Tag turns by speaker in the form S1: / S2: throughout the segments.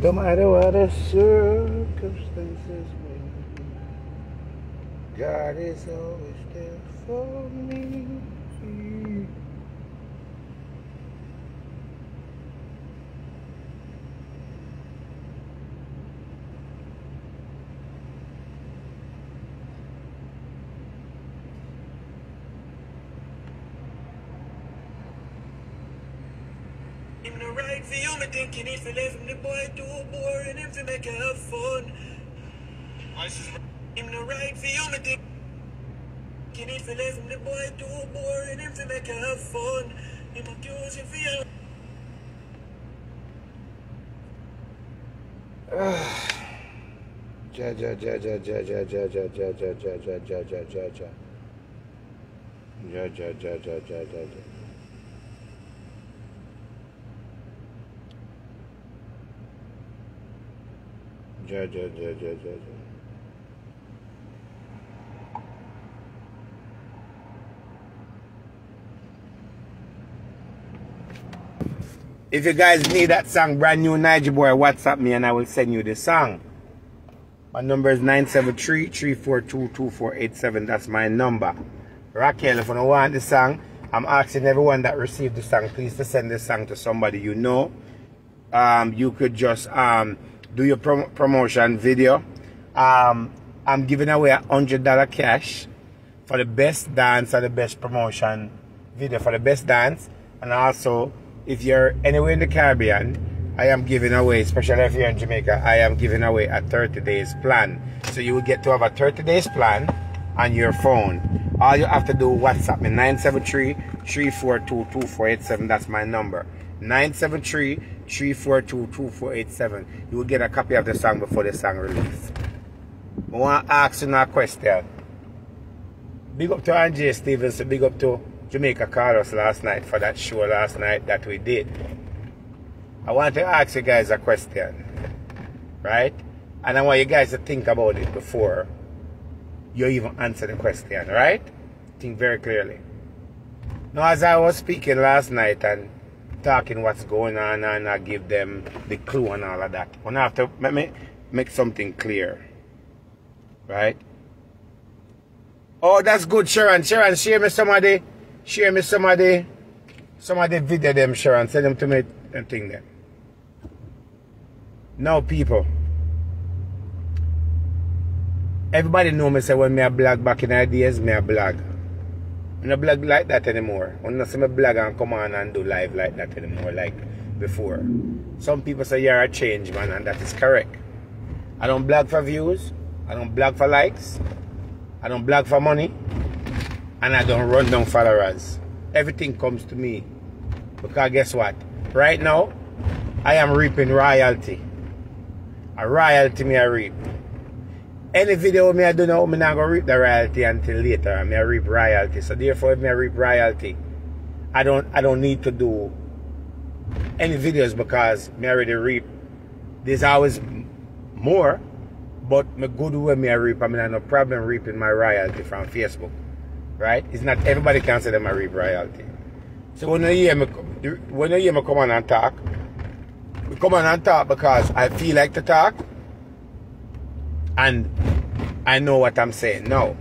S1: No matter what the circumstances may be, God is always there for me.
S2: Him no right for you, me thinking if you left him the boy too boring, him to make you have fun. Him no right for you, me thinking if you left him the boy too boring, him to make you have fun. Him accuse you for your...
S1: Ja. If you guys need that song, brand new Niger Boy, WhatsApp me and I will send you the song. My number is 973-342-2487. That's my number. Raquel, if you don't want the song, I'm asking everyone that received the song, please to send this song to somebody you know. You could just do your promotion video. I'm giving away $100 cash for the best dance or the best promotion video for the best dance. And also, if you're anywhere in the Caribbean, I am giving away, especially if you're in Jamaica, I am giving away a 30 days plan. So you will get to have a 30 days plan on your phone. All you have to do, WhatsApp me, 973-342-2487. That's my number. 973-342-2487. You will get a copy of the song before the song release. I want to ask you a question. Big up to Angie Stevens, big up to Jamaica called us last night for that show last night that we did. I want to ask you guys a question, right? And I want you guys to think about it before you even answer the question, right? Think very clearly. Now, as I was speaking last night and talking what's going on, and I give them the clue and all of that, I have to make something clear, right? Oh, that's good, Sharon. Sharon, share me somebody video them, Sharon. Send them to me and thing them. Now, people, everybody know me say when me a blog back in the days, me a blog. I don't blog like that anymore. I don't see me blog and come on and do live like that anymore, like before. Some people say you're a change man, and that is correct. I don't blog for views. I don't blog for likes. I don't blog for money. And I don't run down followers. Everything comes to me. Because guess what? Right now, I am reaping royalty. A royalty me I reap. Any video me I do now, I'm not going to reap the royalty until later. I reap royalty. So therefore, if I reap royalty, I don't need to do any videos because I already reap. There's always more, but my good way me I reap, I have no problem reaping my royalty from Facebook. Right? It's not everybody can say them I reap royalty. So when you hear me come on and talk, we come on and talk because I feel like to talk and I know what I'm saying. Now,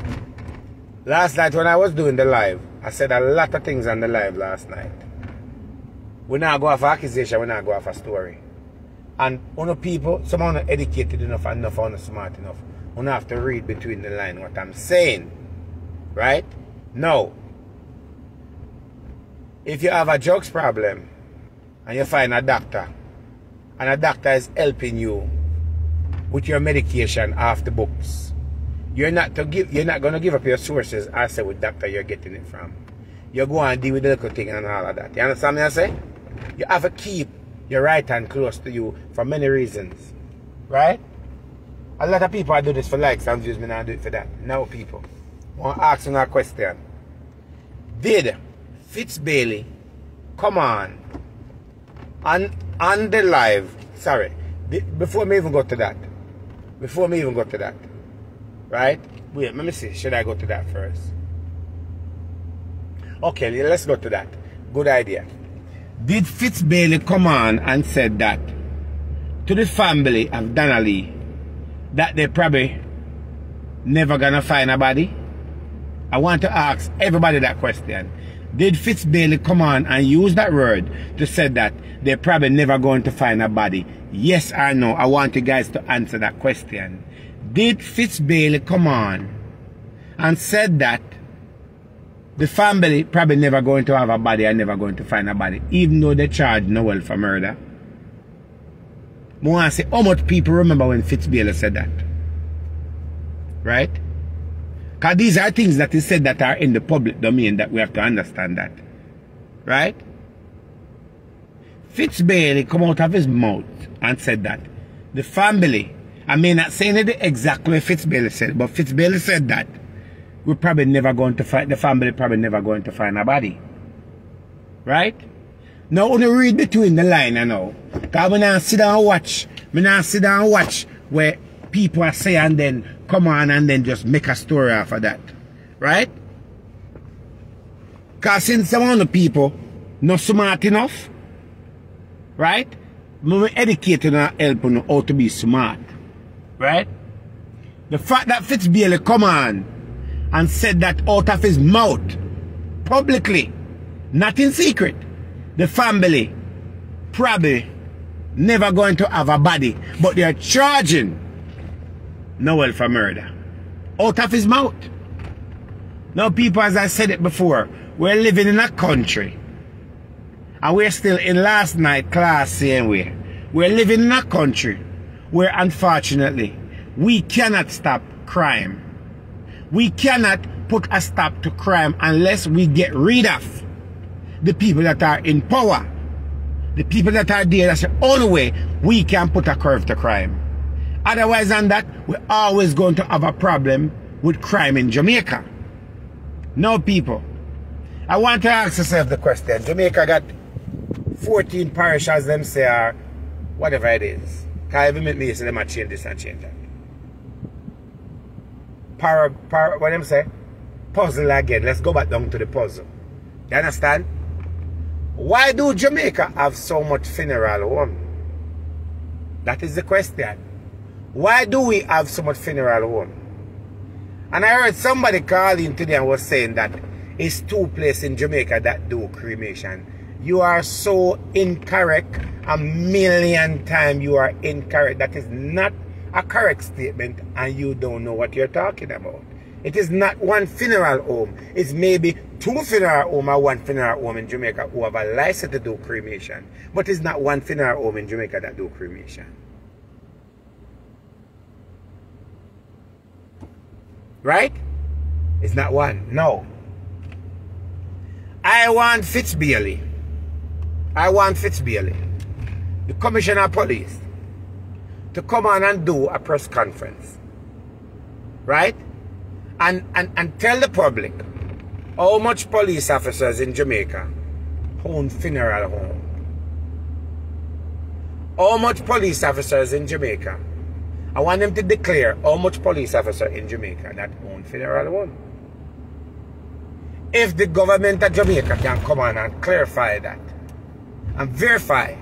S1: last night when I was doing the live, I said a lot of things on the live last night. We not go off accusation, we not go off a story. And one of people, some are not educated enough and enough or not smart enough. We don't have to read between the lines what I'm saying. Right? Now, if you have a drugs problem and you find a doctor and a doctor is helping you with your medication off the books, you're not going to give up your sources and say what doctor you're getting it from. You go and deal with the little thing and all of that. You understand what I say? You have to keep your right hand close to you for many reasons. Right? A lot of people do this for likes and views, me not do it for that. Now people, I want to ask you a question. Did Fitz Bailey come on the live, sorry, before me even go to that, right? Wait, let me see, should I go to that first? Okay, let's go to that. Good idea. Did Fitz Bailey come on and said that to the family of Donnelly that they probably never gonna find a body? I want to ask everybody that question. Did Fitzbailey come on and use that word to say that they're probably never going to find a body? Yes or no? I want you guys to answer that question. Did Fitzbailey come on and said that the family probably never going to have a body and never going to find a body, even though they charged Noel for murder? I want to say, how much people remember when Fitzbailey said that? Right? Because these are things that he said that are in the public domain that we have to understand that. Right? Fitzbailey come out of his mouth and said that the family, I may not say it exactly what Fitzbailey said, but Fitzbailey said that we're probably never going to find, the family probably never going to find a body. Right? Now, only read between the line, you know. Because when I sit down and watch, where people are saying and then come on and then just make a story off of that. Right? Because since some of the people not smart enough, right? I'm educated and helping them how to be smart. Right? The fact that Fitzbailey come on and said that out of his mouth, publicly, not in secret, the family probably never going to have a body, but they are charging Noel for murder. Out of his mouth. Now people, as I said it before, we're living in a country, and we're still in last night class same way. We're living in a country where unfortunately we cannot stop crime. We cannot put a stop to crime unless we get rid of the people that are in power. The people that are there, that's the only way we can put a curve to crime. Otherwise than that, we're always going to have a problem with crime in Jamaica. No, people. I want to ask yourself the question. Jamaica got 14 parishes, them say, or whatever it is. Because even make me say them might change this and change that. What them say? Puzzle again. Let's go back down to the puzzle. You understand? Why do Jamaica have so much funeral home? That is the question. Why do we have so much funeral home? And I heard somebody calling today and was saying that it's 2 places in Jamaica that do cremation. You are so incorrect. A million times you are incorrect. That is not a correct statement, and you don't know what you're talking about. It is not one funeral home. It's maybe 2 funeral homes or 1 funeral home in Jamaica who have a license to do cremation. But it's not 1 funeral home in Jamaica that do cremation. Right? It's not one. No. I want Fitzbailey, the Commissioner of Police, to come on and do a press conference. Right? And tell the public how much police officers in Jamaica own funeral home. How much police officers in Jamaica. I want them to declare how much police officers in Jamaica that own funeral home. If the government of Jamaica can come on and clarify that and verify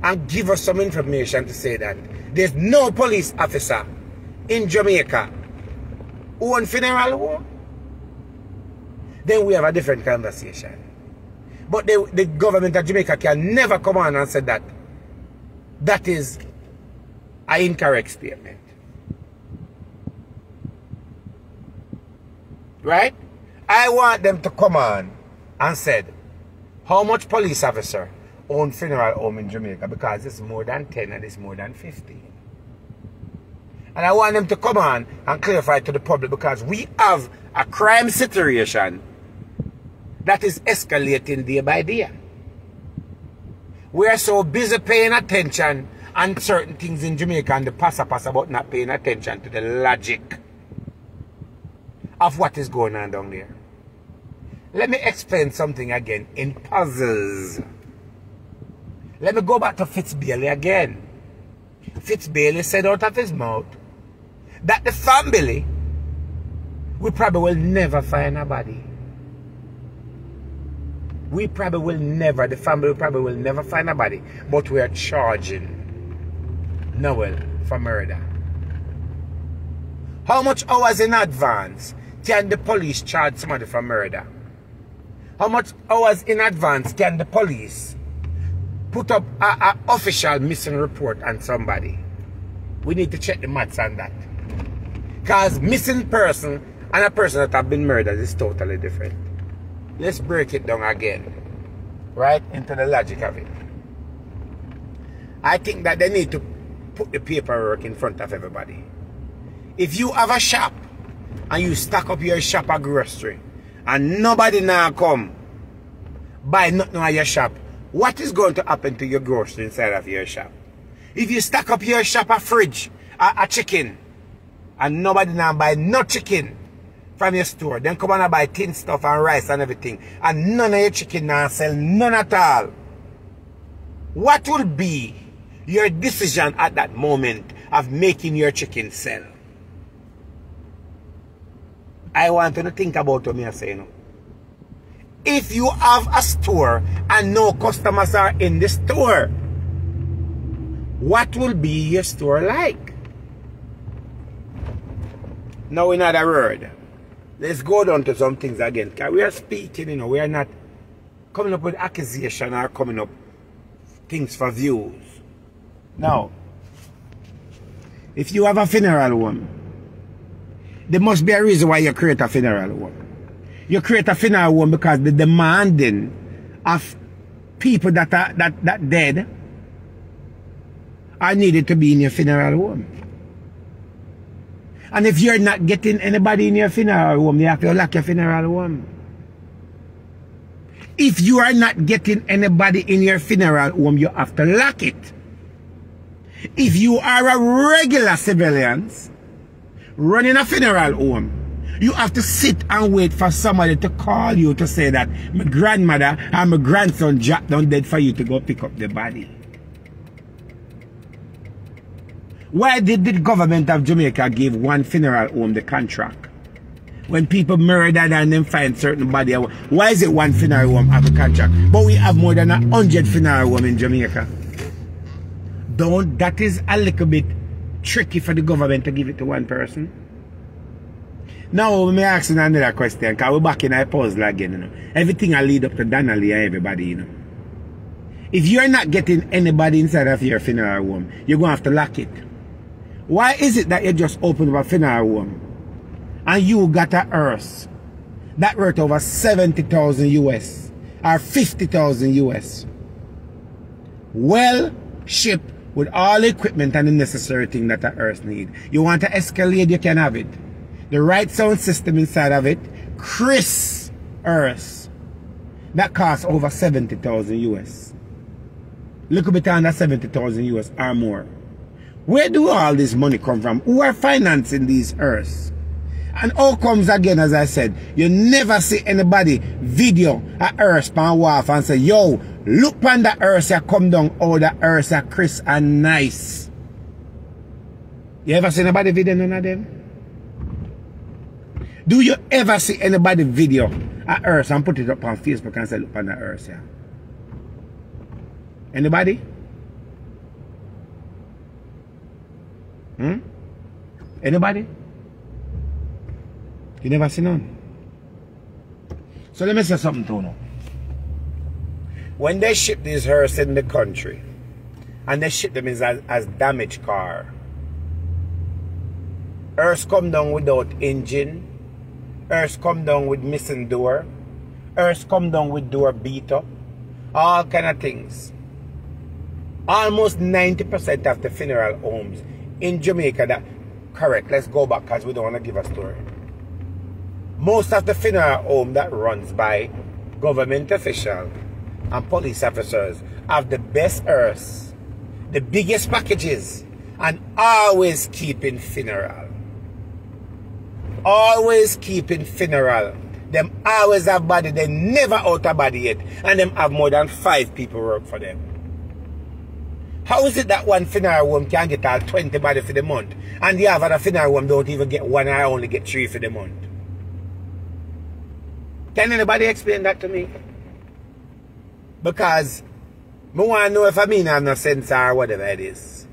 S1: and give us some information to say that there's no police officer in Jamaica who own funeral home, then we have a different conversation. But the government of Jamaica can never come on and say that that is an incorrect statement. Right? I want them to come on and said how much police officer own funeral home in Jamaica, because it's more than 10 and it's more than 15. And I want them to come on and clarify to the public, because we have a crime situation that is escalating day by day. We are so busy paying attention on certain things in Jamaica and the passa about not paying attention to the logic of what is going on down there. Let me explain something again in puzzles. Let me go back to Fitzbailey again. Fitzbailey said out of his mouth that the family, we probably will never find a body. We probably will never, the family probably will never find a body, but we are charging Noel for murder? How much hours in advance can the police charge somebody for murder? How much hours in advance can the police put up an official missing report on somebody? We need to check the maths on that. Because missing person and a person that have been murdered is totally different. Let's break it down again. Right into the logic of it. I think that they need to put the paperwork in front of everybody. If you have a shop and you stack up your shop at grocery and nobody now come buy nothing at your shop, what is going to happen to your grocery inside of your shop? If you stack up your shop a fridge, a chicken, and nobody now buy no chicken from your store, then come on and buy tin stuff and rice and everything, and none of your chicken now sell, none at all. What will be your decision at that moment of making your chicken sell? I want you to think about what I say, you know. If you have a store and no customers are in the store, what will be your store like? Now, in other words, let's go down to some things again. Because we are speaking, you know, we are not coming up with accusation or coming up things for views. Now, if you have a funeral home, there must be a reason why you create a funeral home. You create a funeral home because the demanding of people that are that dead are needed to be in your funeral home. And if you're not getting anybody in your funeral home, you have to lock your funeral home. If you are not getting anybody in your funeral home, you have to lock it. If you are a regular civilian running a funeral home, you have to sit and wait for somebody to call you to say that my grandmother and my grandson dropped down dead for you to go pick up the body. Why did the government of Jamaica give one funeral home the contract? When people murdered and then find certain body, why is it one funeral home have a contract? But we have more than 100 funeral homes in Jamaica. That is a little bit tricky for the government to give it to one person. Now, let me ask you another question, because we're back in our puzzle again, you know. Everything will lead up to Donnelly and everybody, you know. If you're not getting anybody inside of your funeral home, you're going to have to lock it. Why is it that you just opened up a funeral home and you got a hearse that worth over 70,000 US or 50,000 US? Well shipped with all the equipment and the necessary thing that a hearse need. You want to escalate, you can have it. The right sound system inside of it, Chris hearse, that costs over 70,000 US. Little bit under 70,000 US or more. Where do all this money come from? Who are financing these hearse? And how comes again, as I said, you never see anybody video a hearse pan wharf and say, yo, look on the hearse ya come down, oh the hearse ya crisp and nice. You ever see anybody video none of them? Do you ever see anybody video a hearse and put it up on Facebook and say, look on the hearse ya? Anybody? Anybody? You never see none? So let me say something to you. When they ship these hearses in the country, and they ship them as damaged car, hearse come down without engine, hearse come down with missing door, hearse come down with door beat up, all kind of things. Almost 90% of the funeral homes in Jamaica that, correct, let's go back because we don't want to give a story. Most of the funeral home that runs by government officials and police officers have the best hearse, the biggest packages, and always keeping funeral. Always keeping funeral. Them always have body, they never out a body yet, and them have more than 5 people work for them. How is it that one funeral home can get all 20 body for the month, and the other funeral home don't even get 1 or only get 3 for the month? Can anybody explain that to me? Because I want to know if I mean I have no sense or whatever it is.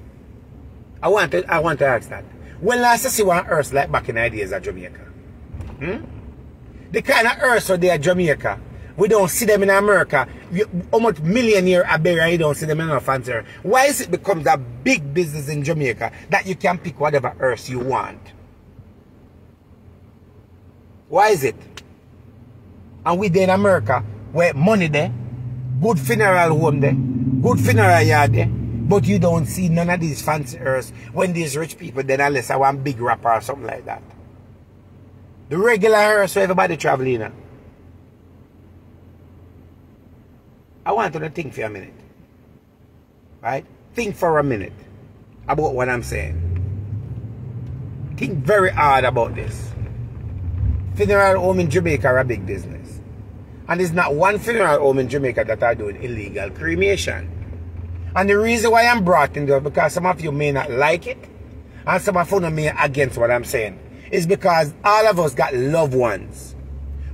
S1: I want to ask that. When last you see one hearse like back in the days of Jamaica? The kind of hearse out there in Jamaica, we don't see them in America. How much millionaire a burial, you don't see them in a fancy hearse. Why is it becomes a big business in Jamaica that you can pick whatever hearse you want? Why is it? And we there in America, where money there, good funeral home there, good funeral yard there, but you don't see none of these fancy hearse when these rich people then unless I want big rapper or something like that. The regular hearse where everybody traveling in. I want you to think for a minute. Right? Think for a minute about what I'm saying. Think very hard about this. Funeral home in Jamaica are a big business. And there's not one funeral home in Jamaica that are doing illegal cremation. And the reason why I'm brought in there, because some of you may not like it, and some of you may be against what I'm saying, is because all of us got loved ones.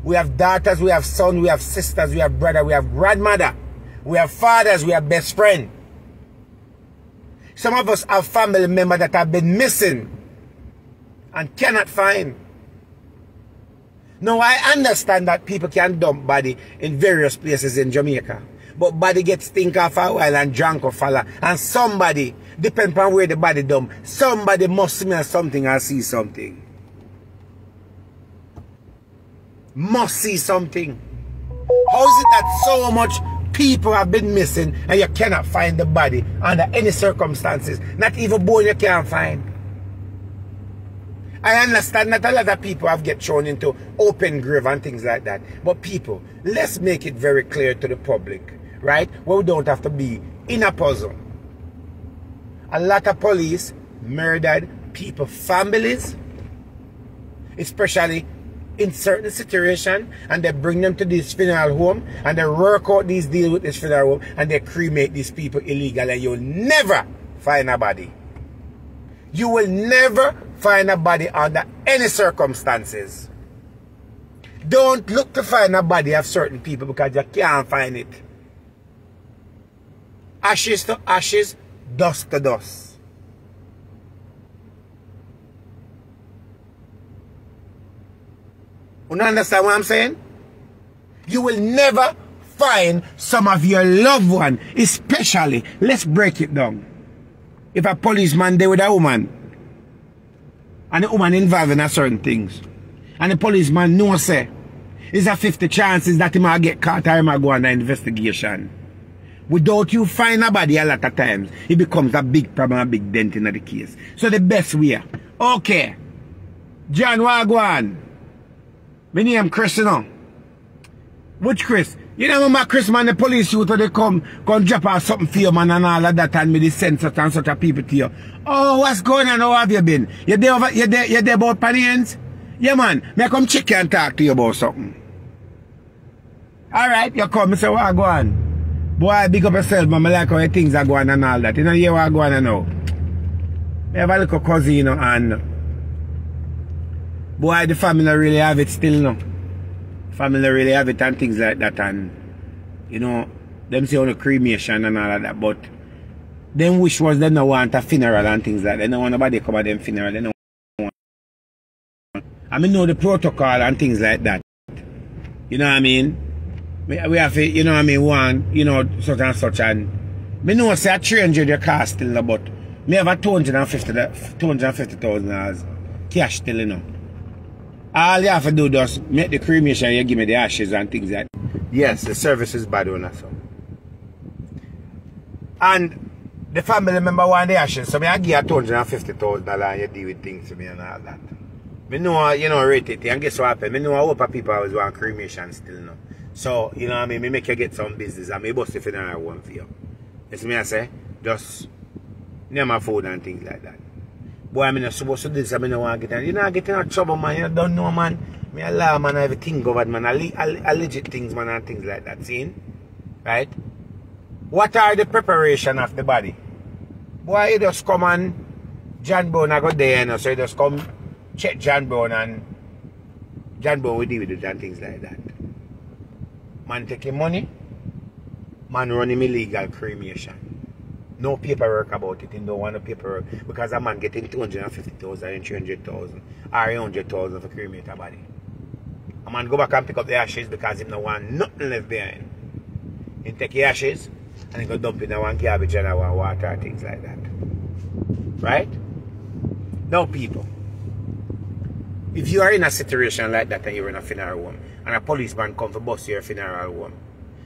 S1: We have daughters, we have sons, we have sisters, we have brother, we have grandmother, we have fathers, we have best friend. Some of us have family members that have been missing and cannot find. Now I understand that people can dump body in various places in Jamaica. But body gets stink off a while and drunk or falla. And somebody, depending on where the body dump, somebody must smell something or see something. Must see something. How is it that so much people have been missing and you cannot find the body under any circumstances? Not even bone you can't find. I understand that a lot of people have get thrown into open grave and things like that. But people, let's make it very clear to the public, right? Well, we don't have to be in a puzzle. A lot of police murdered people, families, especially in certain situations, and they bring them to this funeral home and they work out these deals with this funeral home and they cremate these people illegal, and you'll never find a body. You will never find a body under any circumstances. Don't look to find a body of certain people because you can't find it. Ashes to ashes, dust to dust. You understand what I'm saying? You will never find some of your loved one, especially, let's break it down. If a policeman there with a woman, and the woman involved in certain things, and the policeman knows say, it's a 50 chances that he might get caught or he might go on an investigation. Without you find a body a lot of times, it becomes a big problem, a big dent in the case. So the best way, okay, John, what go on? My name Chris, you know. Which Chris? You know my Chris, man, the police youth, they come drop off something for you, man, and all of that, and me they send such and such a people to you. Oh, what's going on? How have you been? You there about Panians? Yeah, man, may I come check you and talk to you about something. Alright, you come, I say, what go on? Boy, big up yourself, man, I like how things are going and all that. You know, hear what go on now? I have a little cousin, you know, and boy, the family really have it still, no. Family really have it and things like that, and you know, them say on the cremation and all of that, but them wish was they don't want a funeral and things like that. They don't want nobody come at them funeral. They don't want. I mean, know the protocol and things like that. You know what I mean? We have to, you know what I mean, one, you know, such and such, and me know say a 300 your car still, but me have a $250,000 cash still, you know. All you have to do is make the cremation, you give me the ashes and things like that. Yes, the service is bad on us. And the family member want the ashes, so I give you $250,000 and you deal with things to me and all that. I know, you know, rate it, and guess what happened? I know a lot of people always want cremation still now. So, you know what I mean, I make you get some business and I bust the funeral one for you. You see me I say? Just name my food and things like that. Boy, I'm not supposed to do this, I don't want to get in. You're not getting in trouble, man. You don't know, man. Me allow, man, everything covered, man. Legit things, man, and things like that. See? Right? What are the preparation of the body? Boy, you just come and John Bone I go there, you know, so you just come check John Bone and John Bone will deal with it and things like that. Man taking money, man running illegal cremation. No paperwork about it. He don't want no paperwork. Because a man getting 250,000 and 300,000 or 100,000 for cremate a body. A man go back and pick up the ashes because he don't want nothing left behind. He take the ashes and he go dump in one garbage and one water and things like that. Right? Now people, if you are in a situation like that and you're in a funeral home and a policeman come to bust your funeral home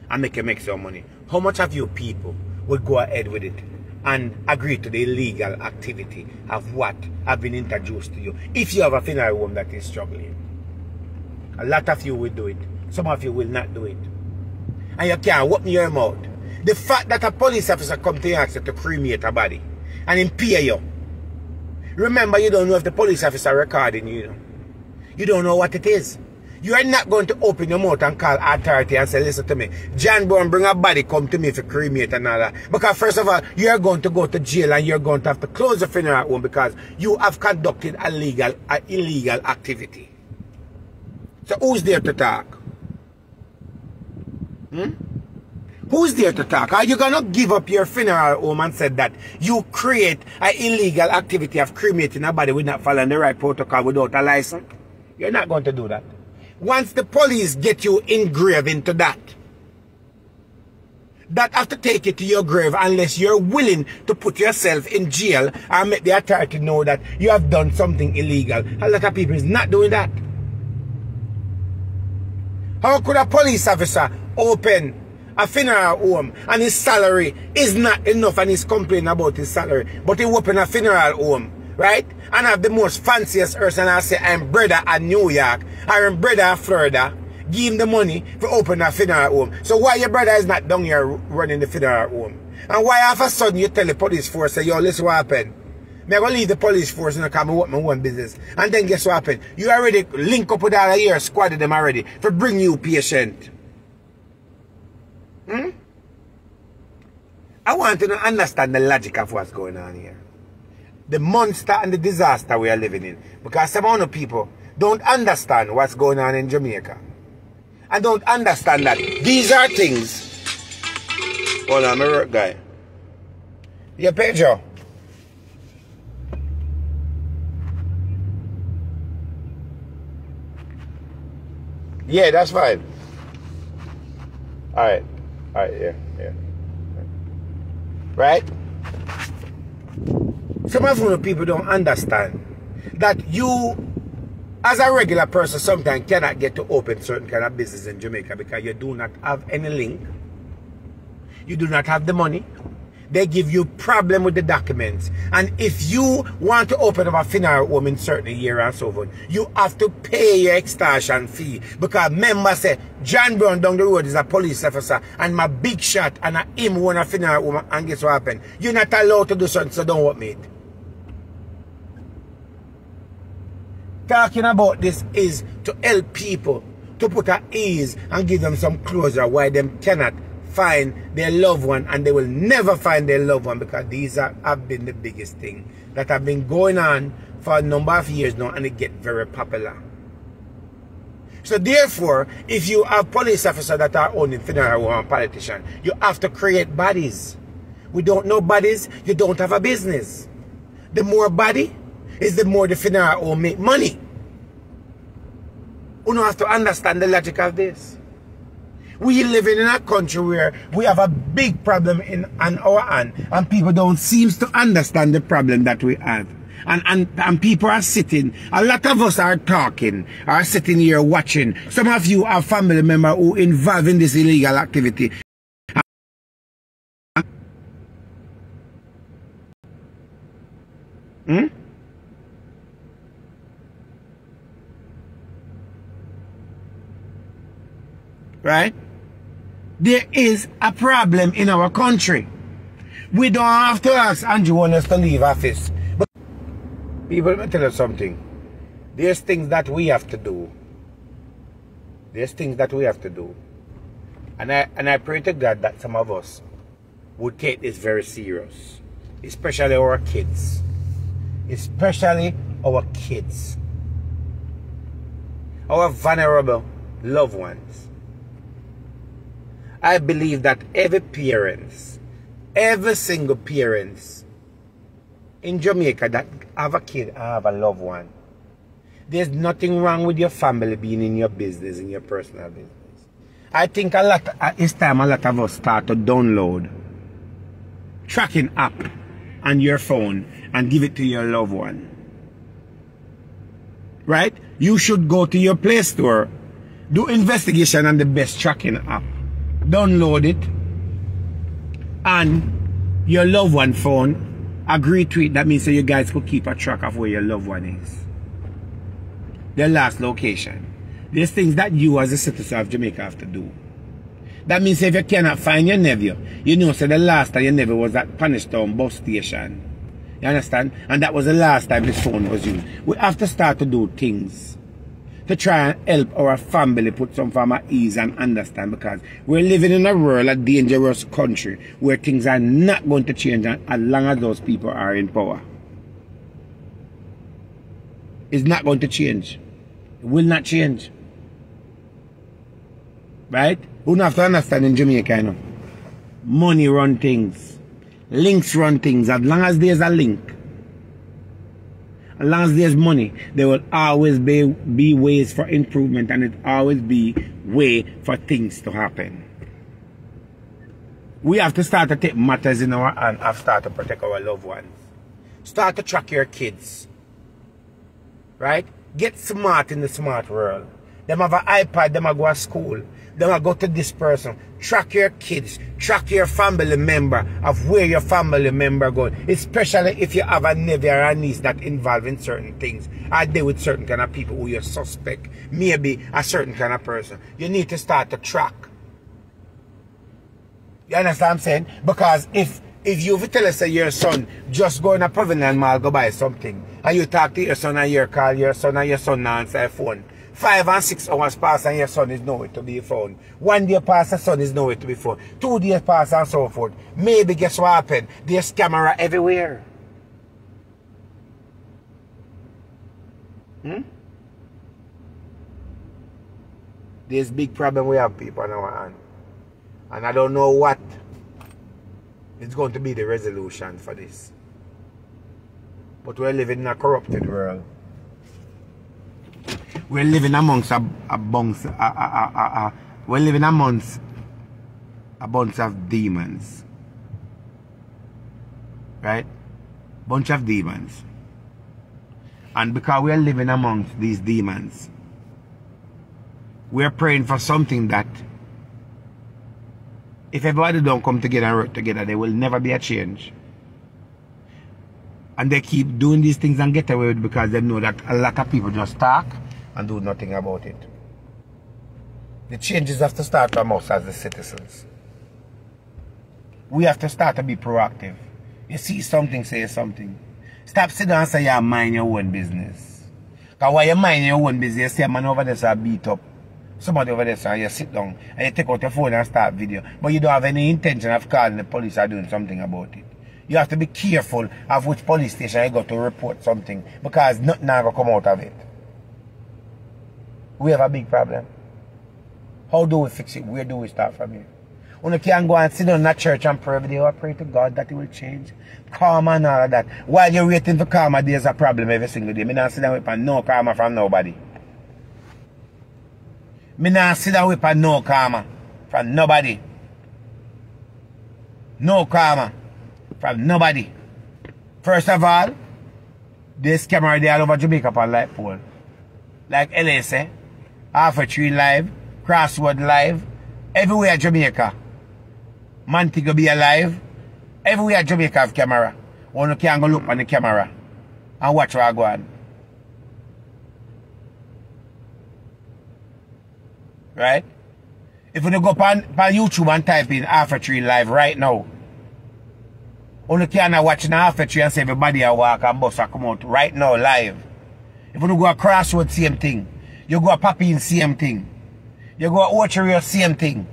S1: and make you make some money, how much of you people would go ahead with it and agree to the illegal activity of what have been introduced to you if you have a funeral home that is struggling? A lot of you will do it. Some of you will not do it. And you can't open your mouth. The fact that a police officer come to you and ask you to cremate a body and him pay you. Remember, you don't know if the police officer recording you, you know. You don't know what it is. You are not going to open your mouth and call authority and say, listen to me, John Brown bring a body come to me for cremate and all that. Because first of all, you are going to go to jail and you're going to have to close the funeral home because you have conducted an illegal activity. So who's there to talk? Who's there to talk? Are you going to give up your funeral home and say that you create an illegal activity of cremating a body without following the right protocol without a license? You're not going to do that. Once the police get you engraved into that have to take you to your grave unless you're willing to put yourself in jail and make the authority know that you have done something illegal. A lot of people is not doing that. How could a police officer open a funeral home and his salary is not enough and he's complaining about his salary, but he open a funeral home, right? And have the most fanciest person and say, I'm brother at New York, or I'm brother at Florida, give him the money to open a funeral home. So why your brother is not down here running the funeral home? And why all of a sudden you tell the police force, say, yo, listen what happened? I'm going to leave the police force and come and work my own business. And then guess what happened? You already link up with all of your squad of them already for bring you patient. I want you to understand the logic of what's going on here. The monster and the disaster we are living in. Because some of the people don't understand what's going on in Jamaica. And don't understand that these are things. Hold on, my work guy. Yeah, Pedro. Yeah, that's fine. Alright, yeah. Right? Some of the people don't understand that you, as a regular person, sometimes cannot get to open certain kind of business in Jamaica because you do not have any link. You do not have the money. They give you problem with the documents. And if you want to open up a funeral home in certain year and so forth, you have to pay your extortion fee. Because members say, John Brown down the road is a police officer and my big shot and him own a funeral home, and guess what happened? You're not allowed to do something, so don't want me. Talking about this is to help people to put at ease and give them some closure why them cannot find their loved one, and they will never find their loved one because these have been the biggest thing that have been going on for a number of years now, and it get very popular. So therefore, if you have police officers that are owning funeral home and politicians, you have to create bodies. We don't know bodies, you don't have a business. The more body is the more the funeral home make money. You don't have to understand the logic of this. We living in a country where we have a big problem on our hand, and people don't seem to understand the problem that we have. And people are sitting, a lot of us are talking, are sitting here watching. Some of you have family members who involved in this illegal activity. Right? There is a problem in our country. We don't have to ask Andrew want us to leave office. But people, let me tell you something. There's things that we have to do. There's things that we have to do. And I pray to God that some of us would take this very serious. Especially our kids. Especially our kids. Our vulnerable loved ones. I believe that every parent Every single parents in Jamaica that have a kid and have a loved one, there's nothing wrong with your family being in your business, in your personal business. I think it's time a lot of us start to download tracking app on your phone and give it to your loved one. Right? You should go to your Play Store, do investigation on the best tracking app, download it, and your loved one phone agree to it. That means that you guys could keep a track of where your loved one is, their last location. There's things that you as a citizen of Jamaica have to do. That means if you cannot find your nephew, you know, so the last time your nephew was at Punishtown bus station. You understand? And that was the last time his phone was used. We have to start to do things to try and help our family put some form of ease and understand, because we're living in a world, a dangerous country, where things are not going to change as long as those people are in power. It's not going to change. It will not change. Right? We don't have to understand in Jamaica, you know. Money run things. Links run things. As long as there's a link, as long as there's money, there will always be ways for improvement, and it always be way for things to happen. We have to start to take matters in our hand and start to protect our loved ones. Start to track your kids. Right? Get smart in the smart world. Them have an iPad, them go to school. Them go to this person. Track your kids. Track your family member of where your family member going. Especially if you have a nephew or a niece that involved in certain things. Or deal with certain kind of people who you suspect. Maybe a certain kind of person. You need to start to track. You understand what I'm saying? Because if you tell us that your son just go in a Pavilion Mall go buy something, and you talk to your son and you call your son and your son now answer your phone, 5 and 6 hours pass and your son is nowhere to be found. 1 day pass, the son is nowhere to be found. 2 days pass and so forth. Maybe guess what happened? There's camera everywhere. There's big problem we have, people, on our hand. And I don't know what is going to be the resolution for this. But we're living in a corrupted world. We're living amongst we're living amongst a bunch of demons. Right? Bunch of demons. And because we're living amongst these demons, we're praying for something that if everybody don't come together and work together, there will never be a change. And they keep doing these things and get away with it because they know that a lot of people just talk and do nothing about it. The changes have to start from us as the citizens. We have to start to be proactive. You see something, say something. Stop sitting down and say you mind your own business. Because while you mind your own business, you see a man over there so beat up. Somebody over there so you sit down and you take out your phone and start video. But you don't have any intention of calling the police or doing something about it. You have to be careful of which police station you go to report something, because nothing will come out of it. We have a big problem. How do we fix it? Where do we start from here? When you can go and sit down in that church and pray every day, or pray to God that it will change. Karma and all of that. While you're waiting for karma, there's a problem every single day. Me not sit down with no karma from nobody. Me not sit down with no karma from nobody. No karma from nobody. First of all, this camera there all over Jamaica on light pole. Like LA say, Half a Tree live, Crossroad live, everywhere Jamaica. Montego be alive, everywhere Jamaica have camera. One can go look on the camera and watch what go on. Right? If you go on YouTube and type in Half a Tree live right now, only can watch in Half a Tree and say everybody a walk and bus come out right now live. If you go across Crossroad, same thing. You go a Papine, same thing. You go a Orchard, same thing.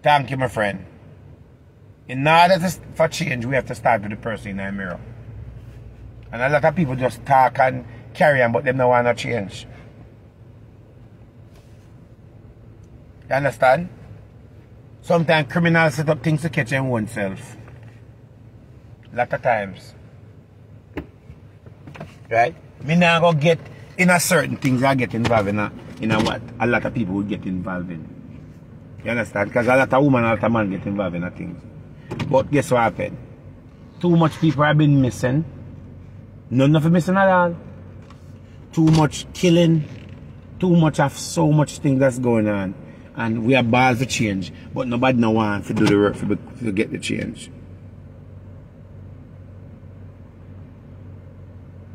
S1: Thank you, my friend. In order for change, we have to start with the person in the mirror. And a lot of people just talk and carry on, but them don't want to change. You understand? Sometimes criminals set up things to catch them oneself. Lot of times. Right? Me now go get in a certain things I get involved in what a lot of people would get involved in. You understand? Because a lot of women and a lot of men get involved in things. But guess what happened? Too much people have been missing. None of them missing at all. Too much killing. Too much of so much things that's going on. And we are bad for change. But nobody no want to do the work to get the change.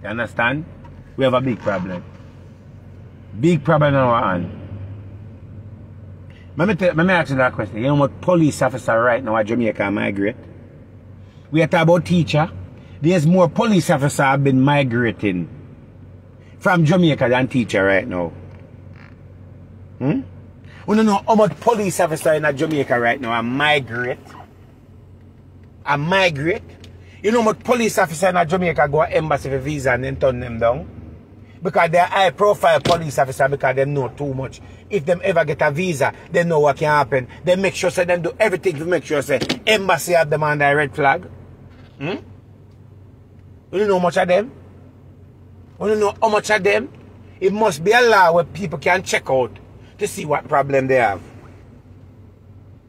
S1: You understand? We have a big problem. Big problem in our hand. Let me ask you that question. You know what police officer right now at Jamaica migrate? We are talking about teacher. There's more police officers have been migrating from Jamaica than teacher right now. We don't know how much police officers in Jamaica right now are migrate. You know how much police officers in Jamaica go to embassy for visa and then turn them down? Because they're high profile police officers because they know too much. If them ever get a visa, they know what can happen. They make sure say them do everything to make sure say embassy have them on the red flag. You don't know much of them? You don't know how much of them? It must be a law where people can check out to see what problem they have.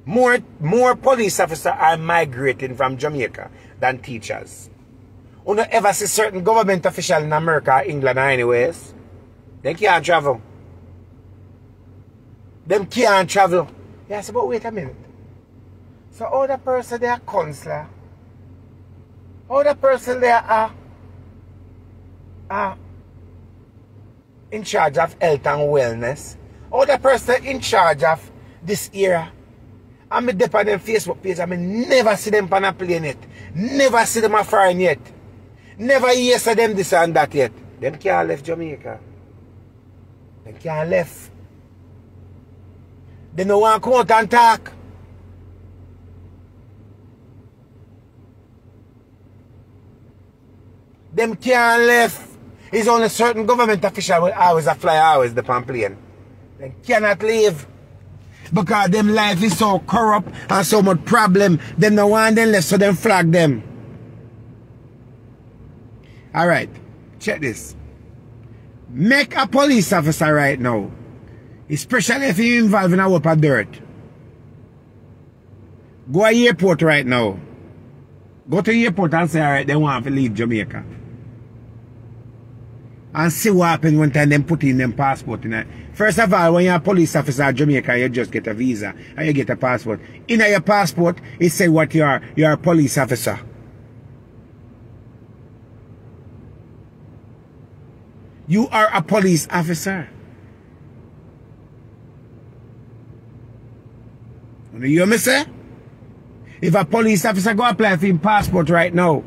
S1: More police officers are migrating from Jamaica than teachers. You don't ever see certain government officials in America, England, or anyways. They can't travel. Them can't travel. Yes, but wait a minute. So all the person they are counselor. All the person they are in charge of health and wellness. All the person in charge of this era. I'm on them Facebook page. I never see them on a plane yet. Never see them a foreign yet. Never hear say them this and that yet. Them can't left Jamaica. Them can't left. They don't want to come out and talk. Them can't left. It's only certain government official will always fly always the plane. They cannot leave. Because them life is so corrupt and so much problem. Them no want them left, so them flag them. Alright, check this. Make a police officer right now, especially if you're involved in a whoop of dirt. Go to the airport right now. Go to the airport and say, alright, they want to leave Jamaica. And see what happens when time them put in them passport in it. First of all, when you're a police officer in Jamaica, you just get a visa and you get a passport. In your passport, it says what you are. You're a police officer. You are a police officer. You hear me say? If a police officer go apply for his passport right now,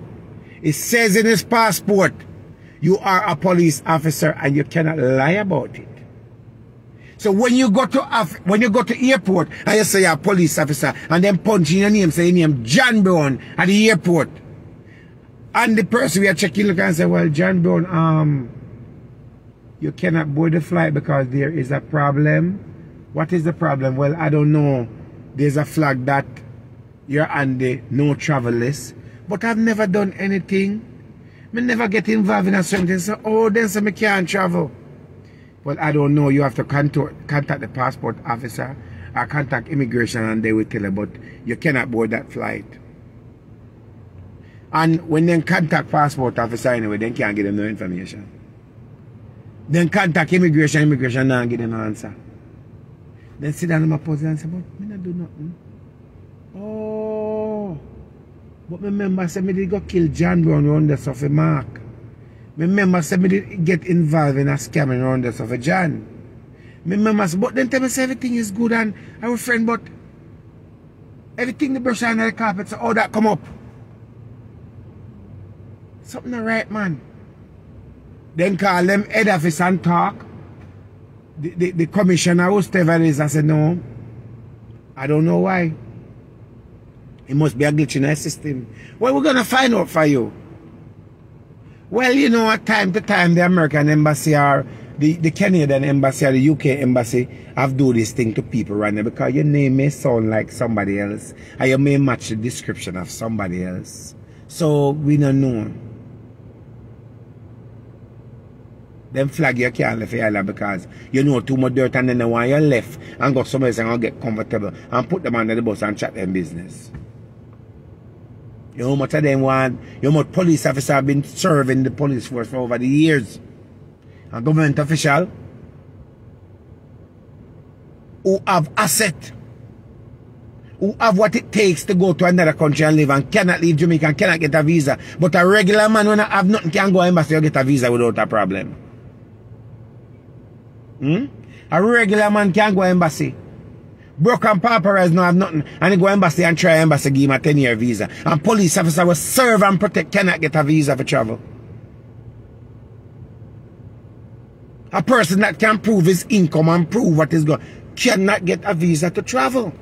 S1: it says in his passport, you are a police officer and you cannot lie about it. So when you go to airport and you say you're a police officer and then punch in your name, say your name John Brown at the airport, and the person we are checking look and say, well, John Brown, you cannot board the flight because there is a problem. What is the problem? Well, I don't know. There's a flag that you're on the no travel list. But I've never done anything. I never get involved in a certain thing. So, oh, then so I can't travel. Well, I don't know. You have to contact the passport officer or contact immigration and they will tell you, but you cannot board that flight. And when they contact passport officer anyway, they can't give them no information. Then contact immigration now and give them an answer. Then sit down in my pose and say, but I not do nothing. Oh, but remember, say me did go kill John Brown around the Sophie Mark. Remember, say me did get involved in a scamming around the Sophie John. Remember, but then tell me say everything is good and our friend, but everything the brush on the carpet, so all that come up. Something not right, man. Then call them head office and talk. The commissioner who Steven is, I said, no, I don't know why. It must be a glitch in the system. Well, we're going to find out for you. Well, you know, at time to time, the American embassy or the Canadian embassy or the UK embassy have do this thing to people right now because your name may sound like somebody else and you may match the description of somebody else. So we don't know. Them flag you can't left your island because you know too much dirt and then they want you left and go somewhere else and get comfortable and put them under the bus and chat them business. You know how much of them want, you know how much police officers have been serving the police force for over the years. A government official who have asset, who have what it takes to go to another country and live and cannot leave Jamaica and cannot get a visa. But a regular man when I have nothing can go embassy and get a visa without a problem. A regular man can go embassy. Broken paparazzi no have nothing and he go embassy and try embassy give him a 10-year visa. And police officer will serve and protect cannot get a visa for travel. A person that can prove his income and prove what is going cannot get a visa to travel.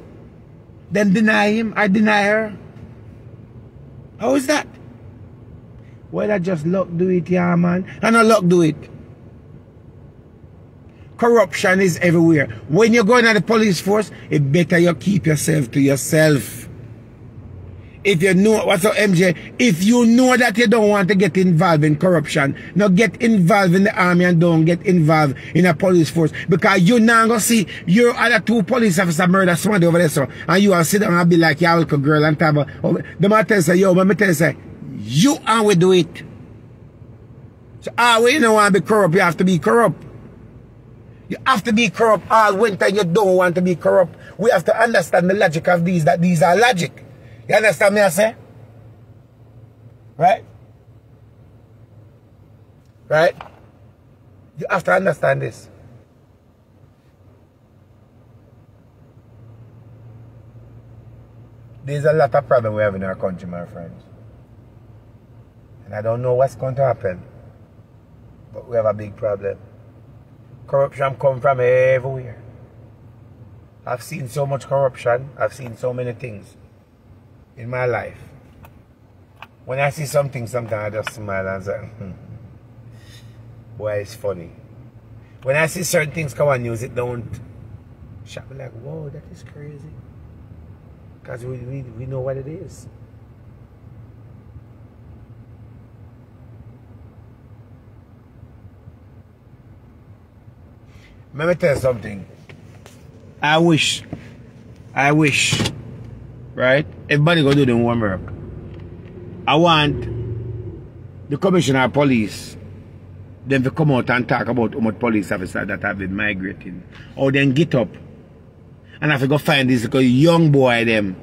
S1: Then deny him, I deny her. How is that? Well, I just luck do it, yeah, man. And no luck do it. Corruption is everywhere. When you're going at the police force, it better you keep yourself to yourself. If you know, what's up, MJ? If you know that you don't want to get involved in corruption, now get involved in the army and don't get involved in a police force. Because you now go see your other two police officers murder somebody over there, so, and you will sit down and be like, yeah, welcome girl, and talk about, oh, the man tell say, yo, let me tell you, say, you and we do it. So, when you don't want to be corrupt, you have to be corrupt. You have to be corrupt all winter, you don't want to be corrupt. We have to understand the logic of these, that these are logic. You understand me I say? Right? Right? You have to understand this. There's a lot of problems we have in our country, my friends. And I don't know what's going to happen. But we have a big problem. Corruption comes from everywhere. I've seen so much corruption. I've seen so many things in my life. When I see something, sometimes I just smile and say, boy, it's funny. When I see certain things come on news, it don't shock me like, whoa, that is crazy. Because we know what it is. Let me tell you something. I wish, right? Everybody go do their homework. I want the commissioner of police, them to come out and talk about how much police officers that have been migrating. Or then get up and have to go find these young boy them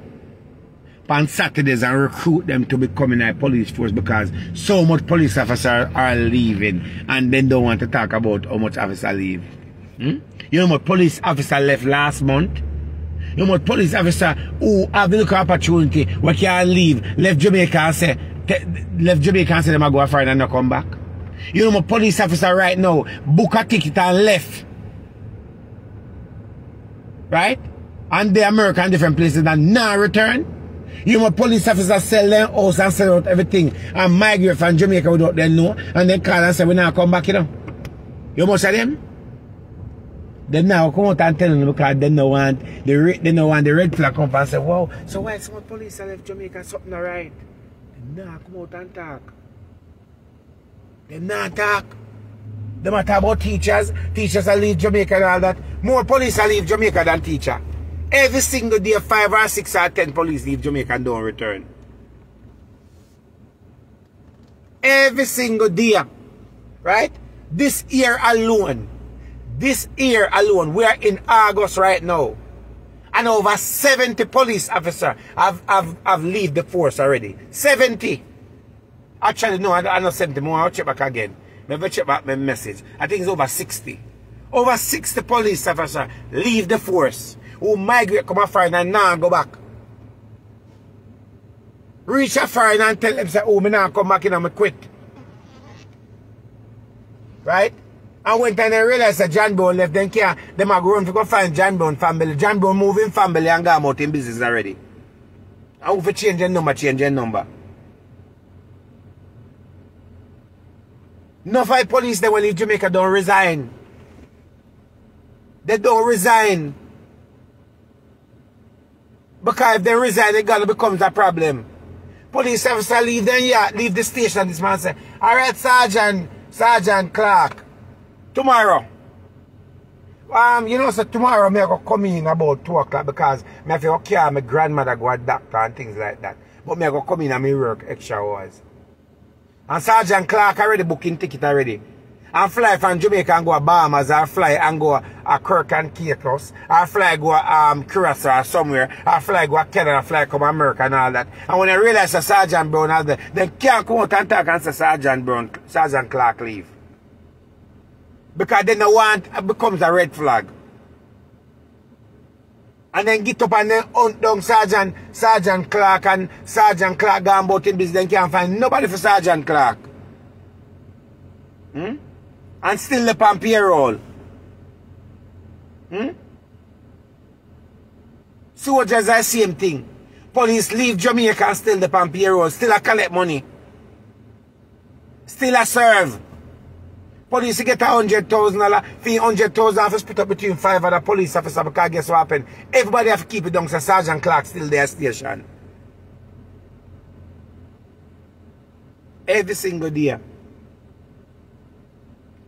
S1: on Saturdays and recruit them to become in a police force because so much police officers are leaving and then don't want to talk about how much officers leave. You know what police officer left last month? You know what police officer who have the look opportunity where can leave, left Jamaica and say them a go foreign and not come back? You know what police officer right now book a ticket and left. Right? And they America and different places and now return. You know what police officers sell their house and sell out everything and migrate from Jamaica without them know and then call and say we now come back, you know. You know most of them? They now come out and tell them because they don't want the red flag come and say, wow, so why some police left Jamaica something alright? They now come out and talk. They not talk. They might talk about teachers. Teachers will leave Jamaica and all that. More police will leave Jamaica than teacher. Every single day 5 or 6 or 10 police leave Jamaica and don't return. Every single day. Right? This year alone, we are in August right now. And over 70 police officers have leave the force already. 70. Actually, no, I not 70 more. I'll check back again. Maybe check back my message. I think it's over 60. Over 60 police officers leave the force. Who migrate, come a foreign and now go back. Reach a foreign and tell them, say, oh, me now come back in and me quit. Right? And when time they realize that John Brown left, then care, them are going to go find John Brown family. John Brown moving family and gone out in business already. And if you change the number. No five police they will leave Jamaica don't resign. They don't resign. Because if they resign, it gonna becomes a problem. Police officer leave, then yeah, leave the station. This man say, alright, Sergeant Clark, tomorrow. You know, so tomorrow me go come in about 2 o'clock because me have to carry my grandmother go to doctor and things like that. But me go come in and me work extra hours. And Sergeant Clark already booking ticket already. And fly from Jamaica and go to Bahamas, or fly and go to Kirk and Caicos, or fly go to Curacao or somewhere, or fly go to Canada, fly come to America and all that. And when I realize that Sergeant Brown has they can't come out and talk and say Sergeant Clark leave. Because they don't want, it becomes a red flag. And then get up and then hunt down Sergeant Clark, and Sergeant Clark gone about in business, then can't find nobody for Sergeant Clark. And still the on payroll. Soldiers are the same thing. Police leave Jamaica and still the on payroll. Still a collect money. Still a serve. Police get $100,000. Fee $100,000 for split up between 5 other police officers, because guess what happened? Everybody have to keep it down, so Sergeant Clark still there station. Every single day.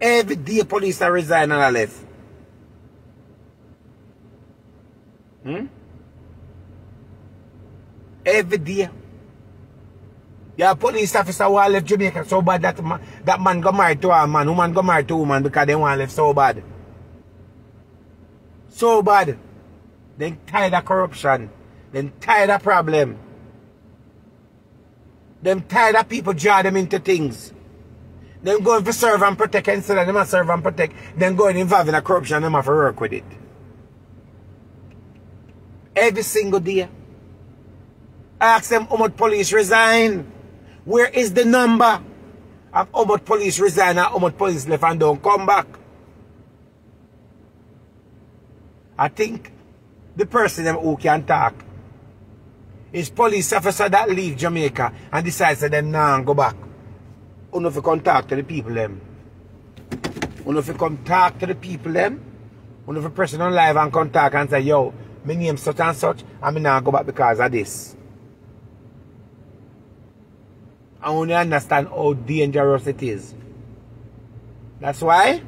S1: Every day police are resign and are left. Every day. Yeah, police officer who left Jamaica so bad that man got married to a man, woman got married to a woman because they want left so bad. So bad. They tired of corruption. They tired of problem. They tired of people draw them into things. Them going for serve and protect instead of them serve and protect. Then going involved in a corruption and them have to work with it. Every single day. Ask them how much police resign. Where is the number of how much police resign and how much police left and don't come back? I think the person them who can talk is police officer that leave Jamaica and decides that them now go back. Uno fi come talk to the people them. Uno fi come talk to the people them. Uno fi person on live and come talk and say, yo, my name such and such, and me now go back because of this. I only understand how dangerous it is. That's why,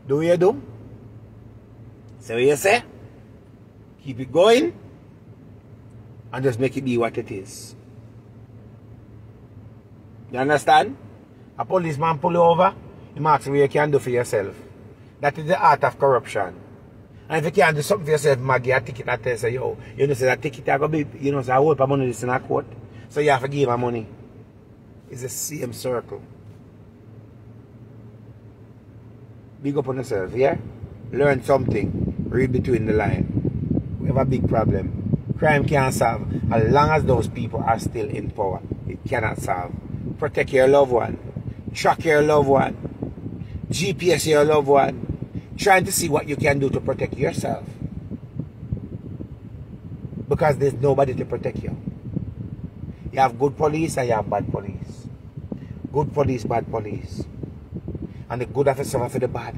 S1: do what you do. Say what you say. Keep it going. And just make it be what it is. You understand? A policeman pull you over, he asks what you can do for yourself. That is the art of corruption. And if you can't do something for yourself, Maggie, a ticket that tells you, yo, you know, say that ticket I go be, you know, say I hold for money this in a court. So you have to give her money. It's the same circle. Big up on yourself, yeah? Learn something. Read between the lines. We have a big problem. Crime can't solve. As long as those people are still in power, it cannot solve. Protect your loved one. Track your loved one. GPS your loved one. Trying to see what you can do to protect yourself. Because there's nobody to protect you. You have good police and you have bad police. Good police, bad police. And the good officer for the bad.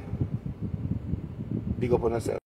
S1: Big up on yourself.